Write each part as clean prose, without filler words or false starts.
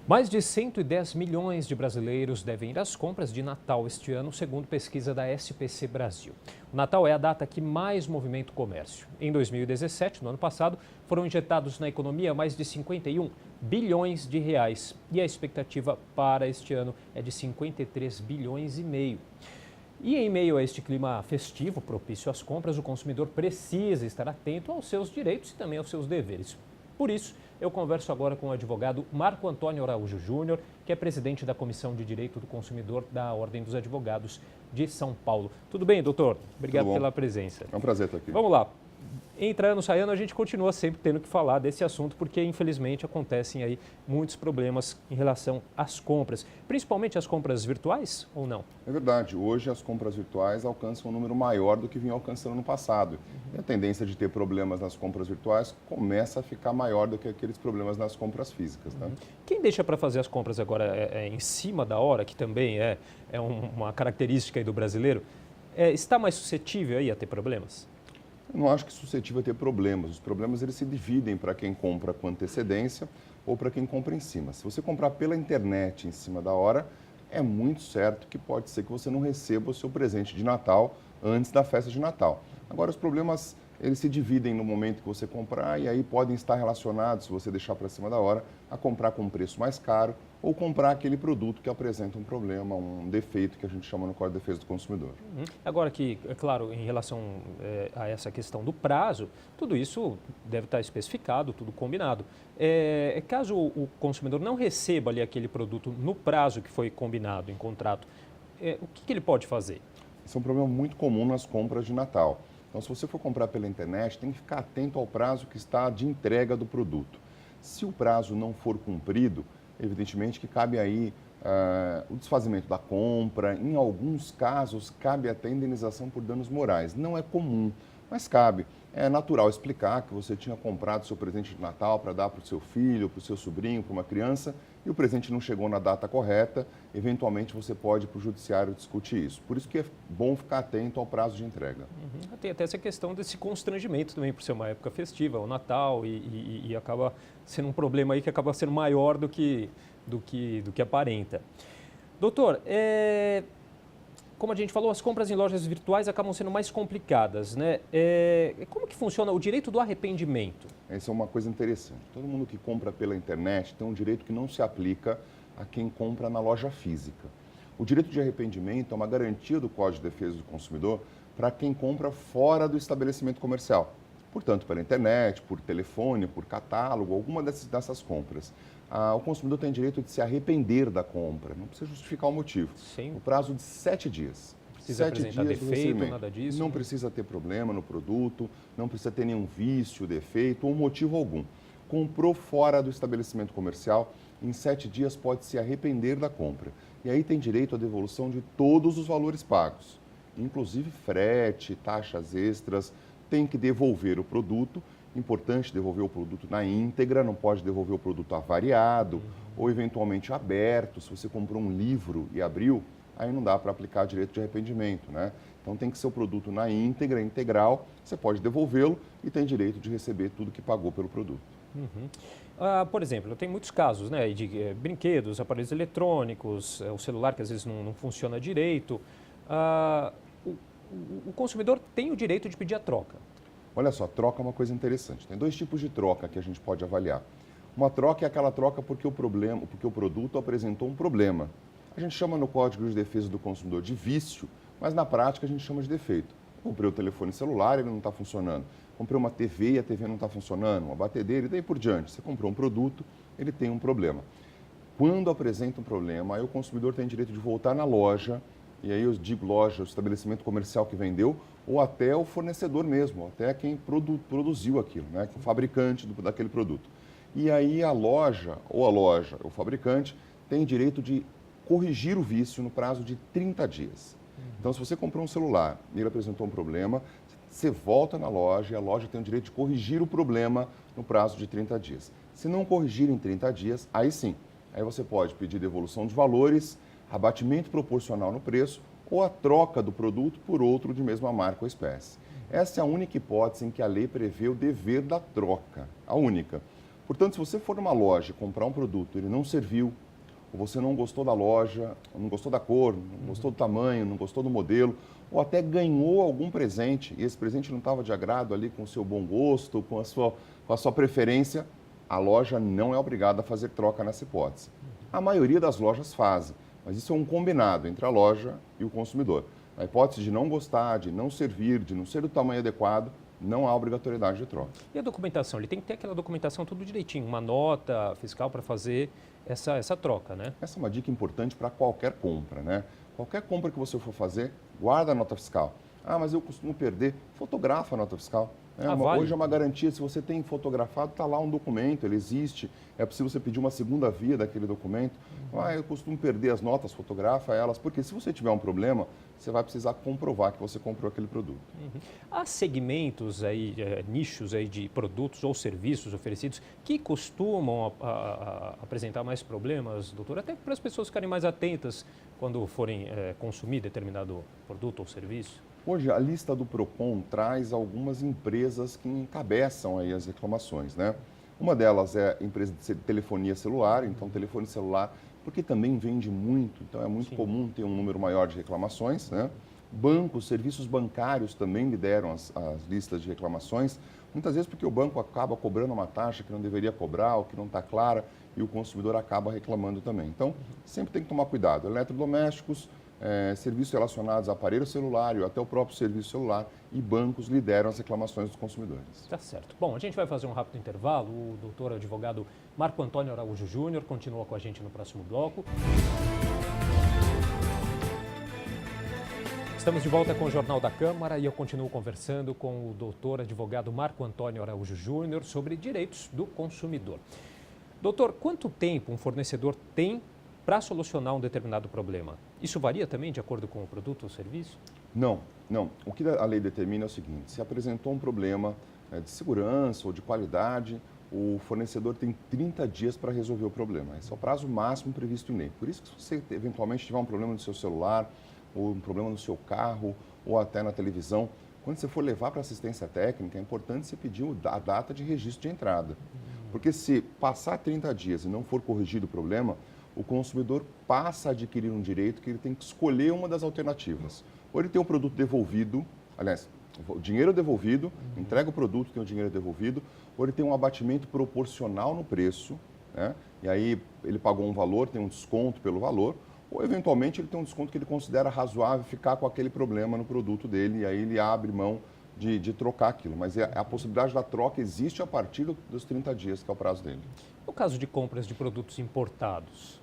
Mais de 110 milhões de brasileiros devem ir às compras de Natal este ano, segundo pesquisa da SPC Brasil. O Natal é a data que mais movimenta o comércio. Em 2017, no ano passado, foram injetados na economia mais de 51 bilhões de reais. E a expectativa para este ano é de 53 bilhões e meio. E em meio a este clima festivo, propício às compras, o consumidor precisa estar atento aos seus direitos e também aos seus deveres. Por isso, eu converso agora com o advogado Marco Antônio Araújo Júnior, que é presidente da Comissão de Direito do Consumidor da Ordem dos Advogados de São Paulo. Tudo bem, doutor? Obrigado pela presença. É um prazer estar aqui. Vamos lá. Entrando, saindo, a gente continua sempre tendo que falar desse assunto, porque infelizmente acontecem aí muitos problemas em relação às compras, principalmente as compras virtuais ou não? É verdade, hoje as compras virtuais alcançam um número maior do que vinham alcançando no passado. E a tendência de ter problemas nas compras virtuais começa a ficar maior do que aqueles problemas nas compras físicas. Né? Quem deixa para fazer as compras agora em cima da hora, que também é uma característica aí do brasileiro, está mais suscetível aí a ter problemas? Eu não acho que suscetível a ter problemas. Os problemas eles se dividem para quem compra com antecedência ou para quem compra em cima. Se você comprar pela internet em cima da hora, é muito certo que pode ser que você não receba o seu presente de Natal antes da festa de Natal. Agora, os problemas eles se dividem no momento que você comprar e aí podem estar relacionados, se você deixar para cima da hora, a comprar com um preço mais caro ou comprar aquele produto que apresenta um problema, um defeito que a gente chama no Código de Defesa do Consumidor. Agora que, é claro, em relação a essa questão do prazo, tudo isso deve estar especificado, tudo combinado. Caso o consumidor não receba ali aquele produto no prazo que foi combinado em contrato, o que ele pode fazer? Esse é um problema muito comum nas compras de Natal. Então, se você for comprar pela internet, tem que ficar atento ao prazo que está de entrega do produto. Se o prazo não for cumprido, evidentemente que cabe aí o desfazimento da compra. Em alguns casos, cabe até indenização por danos morais. Não é comum, mas cabe. É natural explicar que você tinha comprado seu presente de Natal para dar para o seu filho, para o seu sobrinho, para uma criança, e o presente não chegou na data correta. Eventualmente, você pode ir para o judiciário discutir isso. Por isso que é bom ficar atento ao prazo de entrega. Tem até essa questão desse constrangimento também, por ser uma época festiva, o Natal, e acaba sendo um problema aí que acaba sendo maior do que aparenta. Doutor, como a gente falou, as compras em lojas virtuais acabam sendo mais complicadas, né? Como que funciona o direito do arrependimento? Essa é uma coisa interessante. Todo mundo que compra pela internet tem um direito que não se aplica a quem compra na loja física. O direito de arrependimento é uma garantia do Código de Defesa do Consumidor para quem compra fora do estabelecimento comercial. Portanto, pela internet, por telefone, por catálogo, alguma dessas compras. O consumidor tem direito de se arrepender da compra, não precisa justificar o motivo. Sim. No prazo de 7 dias. Não precisa apresentar defeito, nada disso. Não precisa ter problema no produto, não precisa ter nenhum vício, defeito ou motivo algum. Comprou fora do estabelecimento comercial, em 7 dias pode se arrepender da compra. E aí tem direito à devolução de todos os valores pagos, inclusive frete, taxas extras, tem que devolver o produto. Importante devolver o produto na íntegra, não pode devolver o produto avariado ou eventualmente aberto. Se você comprou um livro e abriu, aí não dá para aplicar direito de arrependimento, né? Então tem que ser o produto na íntegra, integral, você pode devolvê-lo e tem direito de receber tudo que pagou pelo produto. Por exemplo, tem muitos casos, né, de brinquedos, aparelhos eletrônicos, o celular que às vezes não funciona direito. O consumidor tem o direito de pedir a troca. Olha só, troca é uma coisa interessante. Tem 2 tipos de troca que a gente pode avaliar. Uma troca é aquela troca porque o produto apresentou um problema. A gente chama no Código de Defesa do Consumidor de vício, mas na prática a gente chama de defeito. Comprei o telefone celular, ele não está funcionando. Comprei uma TV e a TV não está funcionando, uma batedeira e daí por diante. Você comprou um produto, ele tem um problema. Quando apresenta um problema, aí o consumidor tem direito de voltar na loja, e aí eu digo loja, o estabelecimento comercial que vendeu, ou até o fornecedor mesmo, até quem produziu aquilo, né? O fabricante daquele produto. E aí a loja, o fabricante, tem direito de corrigir o vício no prazo de 30 dias. Então, se você comprou um celular e ele apresentou um problema, você volta na loja e a loja tem o direito de corrigir o problema no prazo de 30 dias. Se não corrigir em 30 dias, aí sim, aí você pode pedir devolução de valores, abatimento proporcional no preço ou a troca do produto por outro de mesma marca ou espécie. Essa é a única hipótese em que a lei prevê o dever da troca, a única. Portanto, se você for numa loja comprar um produto, ele não serviu, ou você não gostou da loja, não gostou da cor, não gostou do tamanho, não gostou do modelo, ou até ganhou algum presente e esse presente não estava de agrado ali com o seu bom gosto, com a sua preferência, a loja não é obrigada a fazer troca nessa hipótese. A maioria das lojas fazem, mas isso é um combinado entre a loja e o consumidor. Na hipótese de não gostar, de não servir, de não ser do tamanho adequado, não há obrigatoriedade de troca. E a documentação? Ele tem que ter aquela documentação tudo direitinho, uma nota fiscal para fazer essa troca, né? Essa é uma dica importante para qualquer compra, né? Qualquer compra que você for fazer, guarda a nota fiscal. Ah, mas eu costumo perder. Fotografa a nota fiscal. Vale. Hoje é uma garantia, se você tem fotografado, está lá um documento, ele existe. É possível você pedir uma segunda via daquele documento. Ah, eu costumo perder as notas, fotografa elas, porque se você tiver um problema, você vai precisar comprovar que você comprou aquele produto. Há segmentos aí, nichos aí de produtos ou serviços oferecidos que costumam apresentar mais problemas, doutor? Até para as pessoas ficarem mais atentas quando forem consumir determinado produto ou serviço? Hoje, a lista do PROCON traz algumas empresas que encabeçam aí as reclamações, né? Uma delas é a empresa de telefonia celular, então telefone celular, porque também vende muito, então é muito comum ter um número maior de reclamações, né? Bancos, serviços bancários também lideram as listas de reclamações, muitas vezes porque o banco acaba cobrando uma taxa que não deveria cobrar, ou que não está clara, e o consumidor acaba reclamando também. Então, sempre tem que tomar cuidado. Eletrodomésticos, serviços relacionados a aparelho celular e até o próprio serviço celular e bancos lideram as reclamações dos consumidores. Tá certo. Bom, a gente vai fazer um rápido intervalo. O doutor advogado Marco Antônio Araújo Júnior continua com a gente no próximo bloco. Estamos de volta com o Jornal da Câmara e eu continuo conversando com o doutor advogado Marco Antônio Araújo Júnior sobre direitos do consumidor. Doutor, quanto tempo um fornecedor tem para solucionar um determinado problema? Isso varia também de acordo com o produto ou serviço? Não. O que a lei determina é o seguinte: se apresentou um problema de segurança ou de qualidade, o fornecedor tem 30 dias para resolver o problema. Esse é o prazo máximo previsto em lei. Por isso que se você eventualmente tiver um problema no seu celular, ou um problema no seu carro, ou até na televisão, quando você for levar para assistência técnica, é importante você pedir a data de registro de entrada. Porque se passar 30 dias e não for corrigido o problema, o consumidor passa a adquirir um direito que ele tem que escolher uma das alternativas. Ou ele tem o produto devolvido, aliás, o dinheiro devolvido, entrega o produto, tem o dinheiro devolvido, ou ele tem um abatimento proporcional no preço, né? E aí ele pagou um valor, tem um desconto pelo valor, ou eventualmente ele tem um desconto que ele considera razoável ficar com aquele problema no produto dele, e aí ele abre mão de trocar aquilo. Mas a possibilidade da troca existe a partir dos 30 dias, que é o prazo dele. No caso de compras de produtos importados?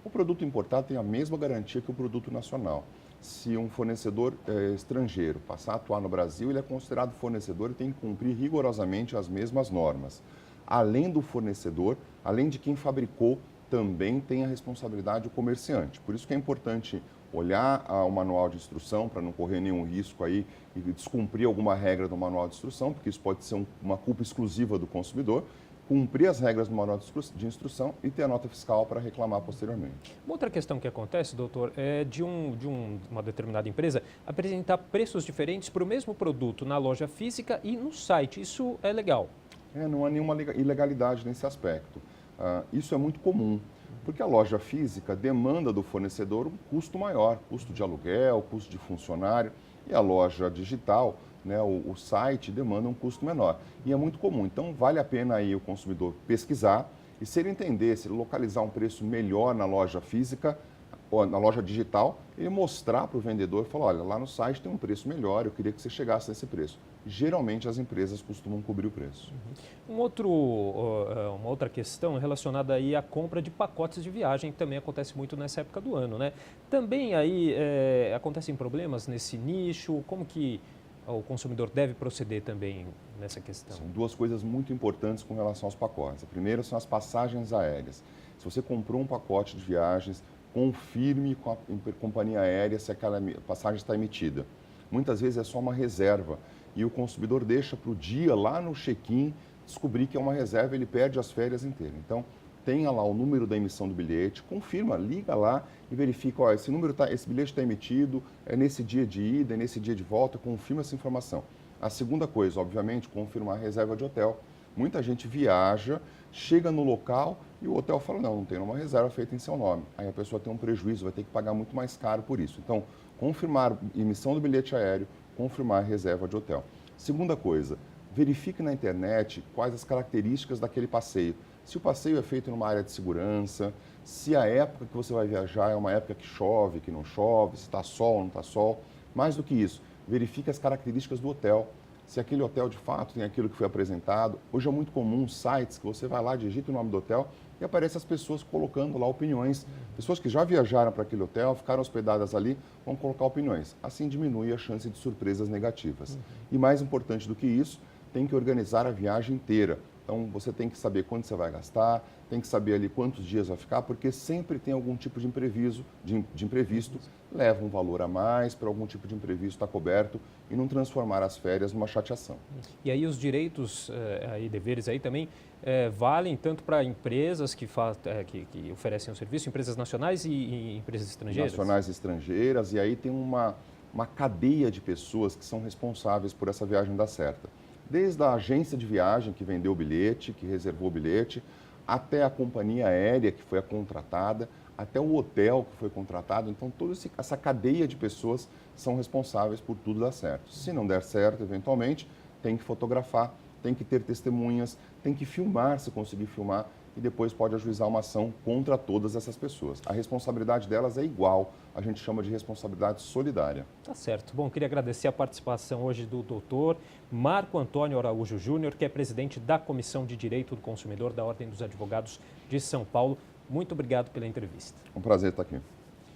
O produto importado tem a mesma garantia que o produto nacional. Se um fornecedor estrangeiro passar a atuar no Brasil, ele é considerado fornecedor e tem que cumprir rigorosamente as mesmas normas. Além do fornecedor, além de quem fabricou, também tem a responsabilidade do comerciante. Por isso que é importante olhar o manual de instrução para não correr nenhum risco aí e descumprir alguma regra do manual de instrução, porque isso pode ser uma culpa exclusiva do consumidor. Cumprir as regras do manual de instrução e ter a nota fiscal para reclamar posteriormente. Uma outra questão que acontece, doutor, é de uma determinada empresa apresentar preços diferentes para o mesmo produto na loja física e no site. Isso é legal? Não há nenhuma ilegalidade nesse aspecto. Isso é muito comum, porque a loja física demanda do fornecedor um custo maior, custo de aluguel, custo de funcionário, e a loja digital, né, o site demanda um custo menor. E é muito comum. Então, vale a pena aí o consumidor pesquisar e, se ele entender, se ele localizar um preço melhor na loja física ou na loja digital, ele mostrar para o vendedor e falar: olha, lá no site tem um preço melhor, eu queria que você chegasse nesse preço. Geralmente, as empresas costumam cobrir o preço. Uma outra questão relacionada aí à compra de pacotes de viagem, que também acontece muito nessa época do ano, né? Também aí acontecem problemas nesse nicho, como que o consumidor deve proceder também nessa questão? São duas coisas muito importantes com relação aos pacotes. A primeira são as passagens aéreas. Se você comprou um pacote de viagens, confirme com a companhia aérea se aquela passagem está emitida. Muitas vezes é só uma reserva e o consumidor deixa para o dia, lá no check-in, descobrir que é uma reserva, ele perde as férias inteiras. Então, tenha lá o número da emissão do bilhete, confirma, liga lá e verifica: ó, esse bilhete está emitido, é nesse dia de ida, é nesse dia de volta, confirma essa informação. A segunda coisa, obviamente, confirmar a reserva de hotel. Muita gente viaja, chega no local e o hotel fala, não tem uma reserva feita em seu nome. Aí a pessoa tem um prejuízo, vai ter que pagar muito mais caro por isso. Então, confirmar emissão do bilhete aéreo, confirmar reserva de hotel. Segunda coisa, verifique na internet quais as características daquele passeio. Se o passeio é feito numa área de segurança, se a época que você vai viajar é uma época que chove, que não chove, se está sol, não está sol. Mais do que isso, verifique as características do hotel. Se aquele hotel de fato tem aquilo que foi apresentado. Hoje é muito comum sites que você vai lá, digita o nome do hotel e aparecem as pessoas colocando lá opiniões. Pessoas que já viajaram para aquele hotel, ficaram hospedadas ali, vão colocar opiniões. Assim diminui a chance de surpresas negativas. E mais importante do que isso, tem que organizar a viagem inteira. Então, você tem que saber quanto você vai gastar, tem que saber ali quantos dias vai ficar, porque sempre tem algum tipo de imprevisto, leva um valor a mais para algum tipo de imprevisto estar coberto e não transformar as férias numa chateação. E aí os direitos e deveres aí também valem tanto para empresas que oferecem o serviço, empresas nacionais e empresas estrangeiras? Nacionais e estrangeiras, e aí tem uma cadeia de pessoas que são responsáveis por essa viagem dar certa. Desde a agência de viagem que vendeu o bilhete, que reservou o bilhete, até a companhia aérea que foi a contratada, até o hotel que foi contratado. Então, toda essa cadeia de pessoas são responsáveis por tudo dar certo. Se não der certo, eventualmente, tem que fotografar, tem que ter testemunhas, tem que filmar, se conseguir filmar, e depois pode ajuizar uma ação contra todas essas pessoas. A responsabilidade delas é igual, a gente chama de responsabilidade solidária. Tá certo. Bom, queria agradecer a participação hoje do doutor Marco Antônio Araújo Júnior, que é presidente da Comissão de Direito do Consumidor da Ordem dos Advogados de São Paulo. Muito obrigado pela entrevista. Um prazer estar aqui.